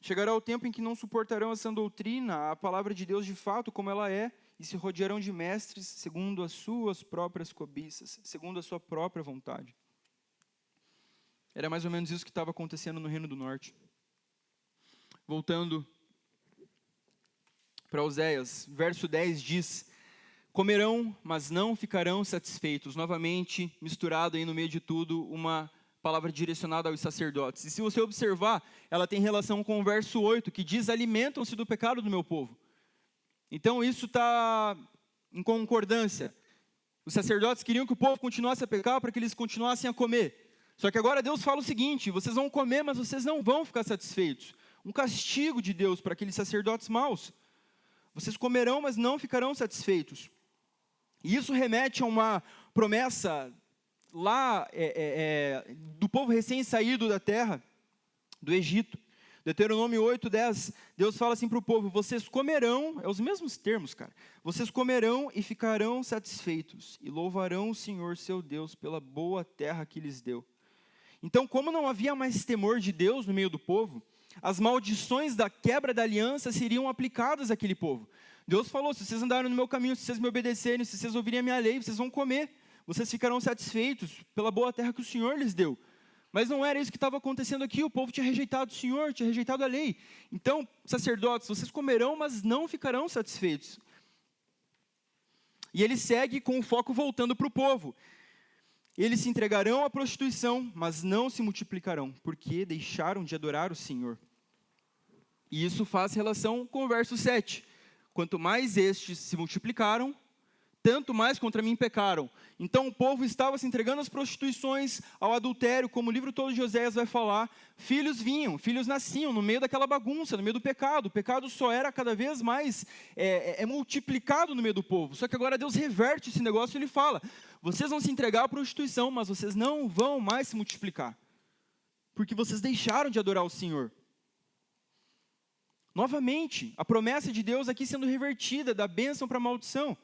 Chegará o tempo em que não suportarão essa doutrina, a palavra de Deus de fato como ela é, e se rodearão de mestres segundo as suas próprias cobiças, segundo a sua própria vontade. Era mais ou menos isso que estava acontecendo no Reino do Norte. Voltando para Oséias, verso 10 diz: comerão, mas não ficarão satisfeitos. Novamente, misturado aí no meio de tudo, uma palavra direcionada aos sacerdotes. E se você observar, ela tem relação com o verso 8, que diz: alimentam-se do pecado do meu povo. Então isso está em concordância. Os sacerdotes queriam que o povo continuasse a pecar para que eles continuassem a comer. Só que agora Deus fala o seguinte: vocês vão comer, mas vocês não vão ficar satisfeitos. Um castigo de Deus para aqueles sacerdotes maus. Vocês comerão, mas não ficarão satisfeitos. E isso remete a uma promessa lá do povo recém-saído da terra, do Egito. Deuteronômio 8:10, Deus fala assim para o povo: vocês comerão, é os mesmos termos, cara. Vocês comerão e ficarão satisfeitos, e louvarão o Senhor seu Deus pela boa terra que lhes deu. Então, como não havia mais temor de Deus no meio do povo, as maldições da quebra da aliança seriam aplicadas àquele povo. Deus falou: se vocês andarem no meu caminho, se vocês me obedecerem, se vocês ouvirem a minha lei, vocês vão comer. Vocês ficarão satisfeitos pela boa terra que o Senhor lhes deu. Mas não era isso que estava acontecendo aqui. O povo tinha rejeitado o Senhor, tinha rejeitado a lei. Então, sacerdotes, vocês comerão, mas não ficarão satisfeitos. E ele segue com o foco voltando para o povo. Eles se entregarão à prostituição, mas não se multiplicarão, porque deixaram de adorar o Senhor. E isso faz relação com o verso 7. Quanto mais estes se multiplicaram, tanto mais contra mim pecaram. Então o povo estava se entregando às prostituições, ao adultério, como o livro todo de Oséias vai falar. Filhos vinham, filhos nasciam no meio daquela bagunça, no meio do pecado. O pecado só era cada vez mais multiplicado no meio do povo. Só que agora Deus reverte esse negócio e Ele fala: vocês vão se entregar à prostituição, mas vocês não vão mais se multiplicar, porque vocês deixaram de adorar o Senhor. Novamente, a promessa de Deus aqui sendo revertida, da bênção para a maldição.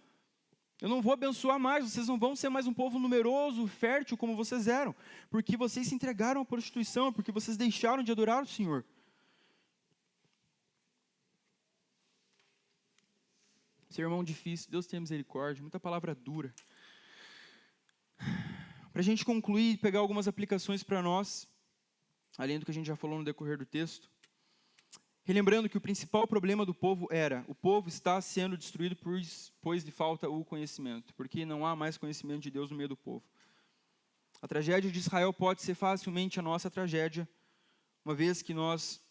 Eu não vou abençoar mais, vocês não vão ser mais um povo numeroso, fértil como vocês eram, porque vocês se entregaram à prostituição, porque vocês deixaram de adorar o Senhor. Sermão difícil, Deus tenha misericórdia, muita palavra dura. Para a gente concluir e pegar algumas aplicações para nós, além do que a gente já falou no decorrer do texto, relembrando que o principal problema do povo era: o povo está sendo destruído pois lhe falta o conhecimento, porque não há mais conhecimento de Deus no meio do povo. A tragédia de Israel pode ser facilmente a nossa tragédia, uma vez que nós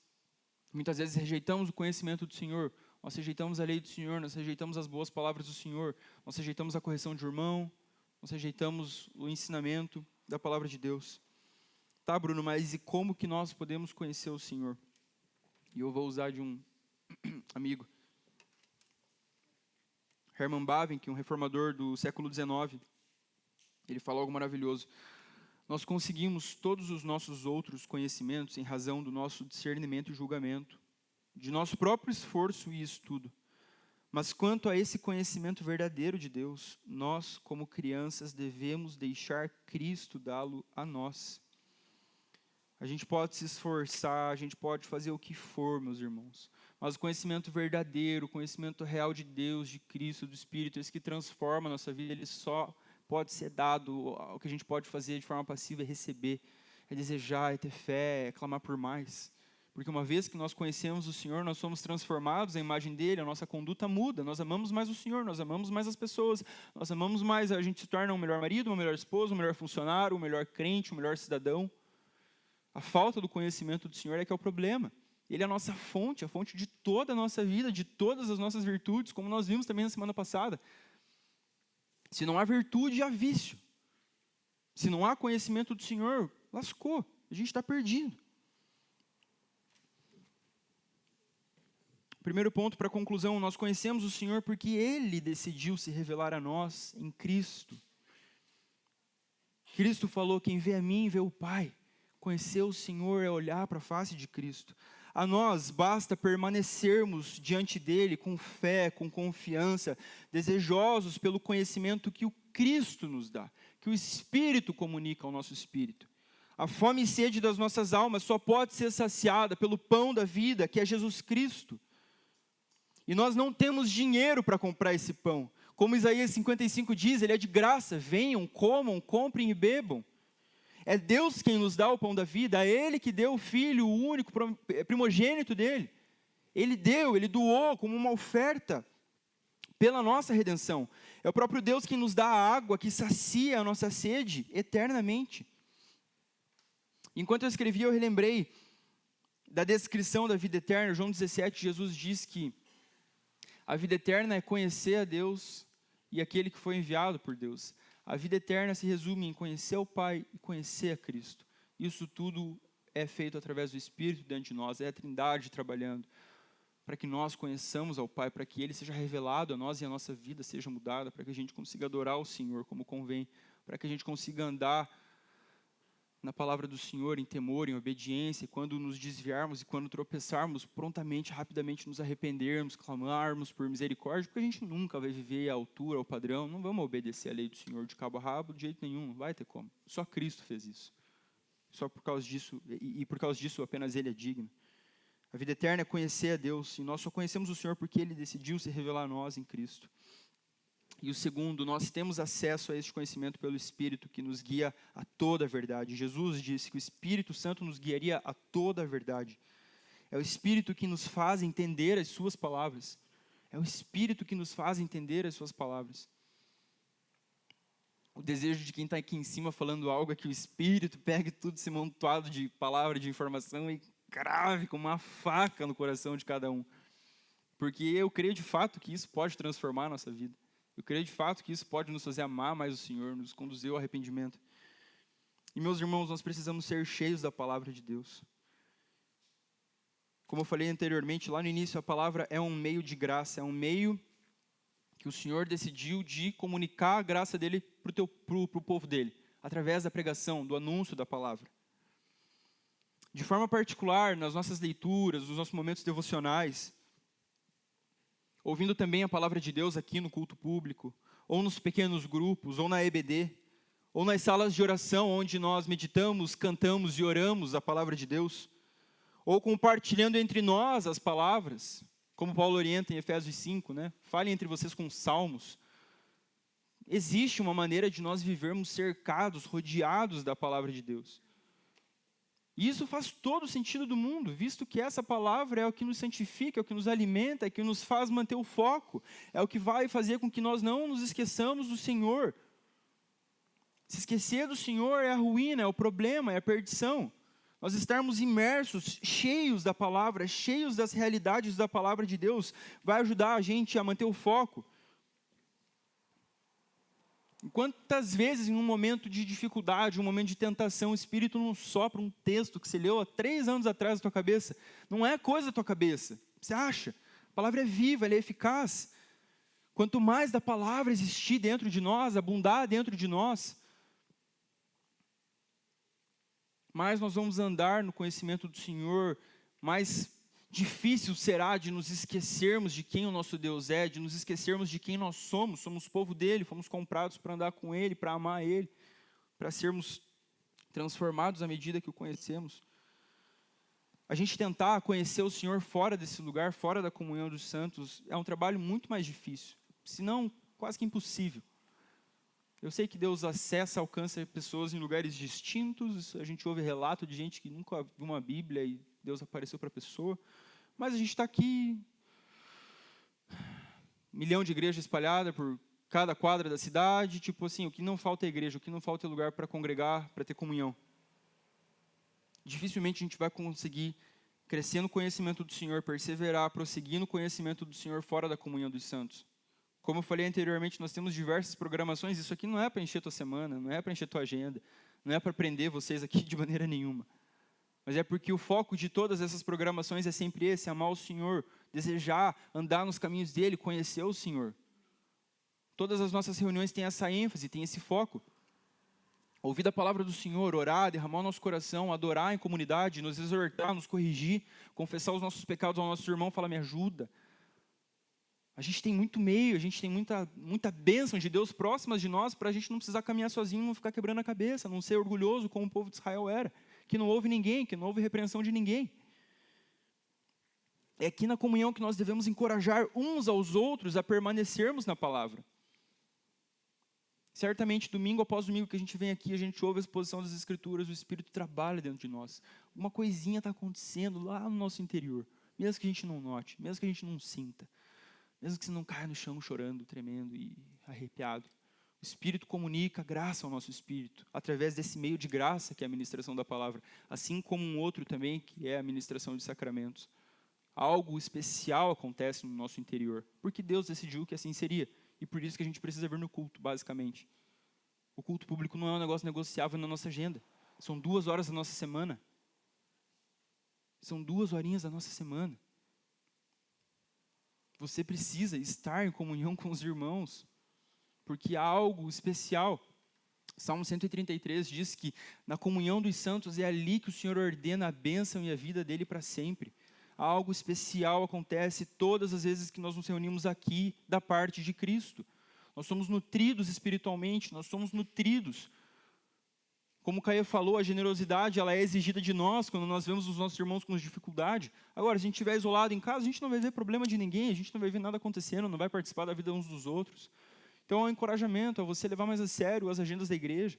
muitas vezes rejeitamos o conhecimento do Senhor, nós rejeitamos a lei do Senhor, nós rejeitamos as boas palavras do Senhor, nós rejeitamos a correção de irmão, nós rejeitamos o ensinamento da palavra de Deus. Tá, Bruno, mas e como que nós podemos conhecer o Senhor? E eu vou usar de um amigo, Herman Bavinck, um reformador do século XIX. Ele falou algo maravilhoso: nós conseguimos todos os nossos outros conhecimentos em razão do nosso discernimento e julgamento, de nosso próprio esforço e estudo. Mas quanto a esse conhecimento verdadeiro de Deus, nós, como crianças, devemos deixar Cristo dá-lo a nós. A gente pode se esforçar, a gente pode fazer o que for, meus irmãos. Mas o conhecimento verdadeiro, o conhecimento real de Deus, de Cristo, do Espírito, esse que transforma a nossa vida, ele só pode ser dado. O que a gente pode fazer de forma passiva é receber, é desejar, é ter fé, é clamar por mais. Porque uma vez que nós conhecemos o Senhor, nós somos transformados à imagem dele, a nossa conduta muda, nós amamos mais o Senhor, nós amamos mais as pessoas, nós amamos mais, a gente se torna um melhor marido, uma melhor esposa, um melhor funcionário, um melhor crente, um melhor cidadão. A falta do conhecimento do Senhor é que é o problema. Ele é a nossa fonte, a fonte de toda a nossa vida, de todas as nossas virtudes, como nós vimos também na semana passada. Se não há virtude, há vício. Se não há conhecimento do Senhor, lascou, a gente está perdido. Primeiro ponto para a conclusão, nós conhecemos o Senhor porque Ele decidiu se revelar a nós em Cristo. Cristo falou, quem vê a mim, vê o Pai. Conhecer o Senhor é olhar para a face de Cristo. A nós basta permanecermos diante dEle com fé, com confiança, desejosos pelo conhecimento que o Cristo nos dá, que o Espírito comunica ao nosso espírito. A fome e sede das nossas almas só pode ser saciada pelo pão da vida, que é Jesus Cristo. E nós não temos dinheiro para comprar esse pão. Como Isaías 55 diz, ele é de graça. Venham, comam, comprem e bebam. É Deus quem nos dá o pão da vida. É Ele que deu o Filho, o único primogênito dele. Ele deu, Ele doou como uma oferta pela nossa redenção. É o próprio Deus quem nos dá a água que sacia a nossa sede eternamente. Enquanto eu escrevia, eu relembrei da descrição da vida eterna. João 17, Jesus diz que a vida eterna é conhecer a Deus e aquele que foi enviado por Deus. A vida eterna se resume em conhecer o Pai e conhecer a Cristo. Isso tudo é feito através do Espírito dentro de nós, é a Trindade trabalhando, para que nós conheçamos ao Pai, para que Ele seja revelado a nós e a nossa vida seja mudada, para que a gente consiga adorar o Senhor como convém, para que a gente consiga andar na palavra do Senhor, em temor, em obediência, e quando nos desviarmos e quando tropeçarmos, prontamente, rapidamente nos arrependermos, clamarmos por misericórdia, porque a gente nunca vai viver à altura, ao padrão, não vamos obedecer a lei do Senhor de cabo a rabo, de jeito nenhum, não vai ter como. Só Cristo fez isso. Só por causa disso, e por causa disso apenas Ele é digno. A vida eterna é conhecer a Deus, e nós só conhecemos o Senhor porque Ele decidiu se revelar a nós em Cristo. E o segundo, nós temos acesso a este conhecimento pelo Espírito que nos guia a toda a verdade. Jesus disse que o Espírito Santo nos guiaria a toda a verdade. É o Espírito que nos faz entender as suas palavras. É o Espírito que nos faz entender as suas palavras. O desejo de quem está aqui em cima falando algo é que o Espírito pegue tudo esse montoado de palavra, de informação e crave com uma faca no coração de cada um. Porque eu creio de fato que isso pode transformar a nossa vida. Eu creio de fato que isso pode nos fazer amar mais o Senhor, nos conduzir ao arrependimento. E meus irmãos, nós precisamos ser cheios da palavra de Deus. Como eu falei anteriormente, lá no início, a palavra é um meio de graça, é um meio que o Senhor decidiu de comunicar a graça dele para o povo dele, através da pregação, do anúncio da palavra. De forma particular, nas nossas leituras, nos nossos momentos devocionais, ouvindo também a palavra de Deus aqui no culto público, ou nos pequenos grupos, ou na EBD, ou nas salas de oração, onde nós meditamos, cantamos e oramos a palavra de Deus, ou compartilhando entre nós as palavras, como Paulo orienta em Efésios 5, né? Falem entre vocês com salmos. Existe uma maneira de nós vivermos cercados, rodeados da palavra de Deus. E isso faz todo o sentido do mundo, visto que essa palavra é o que nos santifica, é o que nos alimenta, é o que nos faz manter o foco, é o que vai fazer com que nós não nos esqueçamos do Senhor. Se esquecer do Senhor é a ruína, é o problema, é a perdição. Nós estarmos imersos, cheios da palavra, cheios das realidades da palavra de Deus, vai ajudar a gente a manter o foco. Quantas vezes, em um momento de dificuldade, um momento de tentação, o Espírito não sopra um texto que você leu há 3 anos atrás na tua cabeça? Não é coisa da tua cabeça. Você acha? A palavra é viva, ela é eficaz. Quanto mais da palavra existir dentro de nós, abundar dentro de nós, mais nós vamos andar no conhecimento do Senhor, mais difícil será de nos esquecermos de quem o nosso Deus é, de nos esquecermos de quem nós somos. Somos povo dele, fomos comprados para andar com ele, para amar ele, para sermos transformados à medida que o conhecemos. A gente tentar conhecer o Senhor fora desse lugar, fora da comunhão dos santos, é um trabalho muito mais difícil, se não quase que impossível. Eu sei que Deus acessa, alcança pessoas em lugares distintos, a gente ouve relato de gente que nunca viu uma Bíblia e Deus apareceu para a pessoa, mas a gente está aqui, 1 milhão de igrejas espalhadas por cada quadra da cidade, tipo assim, o que não falta é igreja, o que não falta é lugar para congregar, para ter comunhão. Dificilmente a gente vai conseguir crescer no conhecimento do Senhor, perseverar, prosseguir no conhecimento do Senhor fora da comunhão dos santos. Como eu falei anteriormente, nós temos diversas programações. Isso aqui não é para encher tua semana, não é para encher tua agenda, não é para prender vocês aqui de maneira nenhuma. Mas é porque o foco de todas essas programações é sempre esse: amar o Senhor, desejar andar nos caminhos dele, conhecer o Senhor. Todas as nossas reuniões têm essa ênfase, têm esse foco. Ouvir a palavra do Senhor, orar, derramar o nosso coração, adorar em comunidade, nos exortar, nos corrigir, confessar os nossos pecados ao nosso irmão, falar, me ajuda. A gente tem muito meio, a gente tem muita bênção de Deus próximas de nós, para a gente não precisar caminhar sozinho, não ficar quebrando a cabeça, não ser orgulhoso como o povo de Israel era, que não houve ninguém, que não houve repreensão de ninguém. É aqui na comunhão que nós devemos encorajar uns aos outros a permanecermos na palavra. Certamente, domingo após domingo que a gente vem aqui, a gente ouve a exposição das Escrituras, o Espírito trabalha dentro de nós. Uma coisinha está acontecendo lá no nosso interior, mesmo que a gente não note, mesmo que a gente não sinta, mesmo que você não caia no chão chorando, tremendo e arrepiado. O Espírito comunica graça ao nosso espírito, através desse meio de graça que é a ministração da palavra, assim como um outro também, que é a ministração de sacramentos. Algo especial acontece no nosso interior, porque Deus decidiu que assim seria. E por isso que a gente precisa vir no culto, basicamente. O culto público não é um negócio negociável na nossa agenda. São 2 horas da nossa semana. São 2 horinhas da nossa semana. Você precisa estar em comunhão com os irmãos, porque há algo especial. Salmo 133 diz que na comunhão dos santos é ali que o Senhor ordena a bênção e a vida dele para sempre. Algo especial acontece todas as vezes que nós nos reunimos aqui da parte de Cristo. Nós somos nutridos espiritualmente, nós somos nutridos. Como o Caio falou, a generosidade ela é exigida de nós quando nós vemos os nossos irmãos com dificuldade. Agora, se a gente estiver isolado em casa, a gente não vai ver problema de ninguém, a gente não vai ver nada acontecendo, não vai participar da vida uns dos outros. Então, é um encorajamento, é você levar mais a sério as agendas da igreja.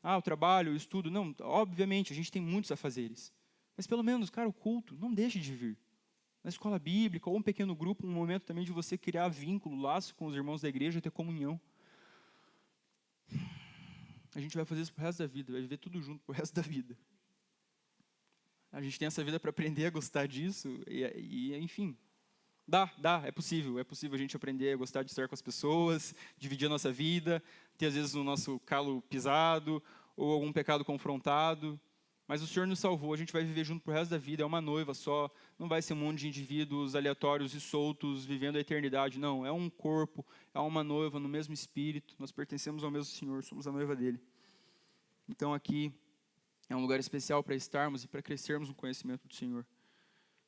O trabalho, o estudo. Não, obviamente, a gente tem muitos afazeres. Mas pelo menos, cara, o culto, não deixe de vir. Na escola bíblica, ou um pequeno grupo, um momento também de você criar vínculo, laço com os irmãos da igreja, ter comunhão. A gente vai fazer isso pro resto da vida, vai viver tudo junto pro resto da vida. A gente tem essa vida para aprender a gostar disso, e enfim, é possível a gente aprender a gostar de estar com as pessoas, dividir a nossa vida, ter às vezes o nosso calo pisado, ou algum pecado confrontado. Mas o Senhor nos salvou, a gente vai viver junto pro resto da vida, é uma noiva só, não vai ser um monte de indivíduos aleatórios e soltos, vivendo a eternidade, não, é um corpo, é uma noiva no mesmo espírito, nós pertencemos ao mesmo Senhor, somos a noiva dele. Então aqui é um lugar especial para estarmos e para crescermos no conhecimento do Senhor.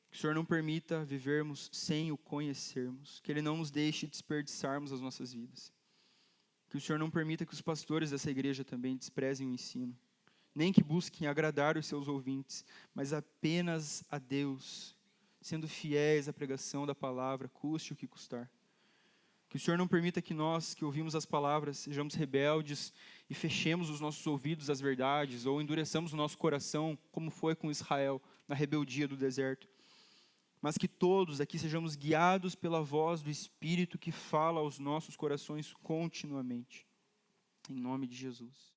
Que o Senhor não permita vivermos sem o conhecermos, que Ele não nos deixe desperdiçarmos as nossas vidas. Que o Senhor não permita que os pastores dessa igreja também desprezem o ensino, nem que busquem agradar os seus ouvintes, mas apenas a Deus, sendo fiéis à pregação da palavra, custe o que custar. Que o Senhor não permita que nós, que ouvimos as palavras, sejamos rebeldes e fechemos os nossos ouvidos às verdades, ou endureçamos o nosso coração, como foi com Israel, na rebeldia do deserto. Mas que todos aqui sejamos guiados pela voz do Espírito que fala aos nossos corações continuamente. Em nome de Jesus.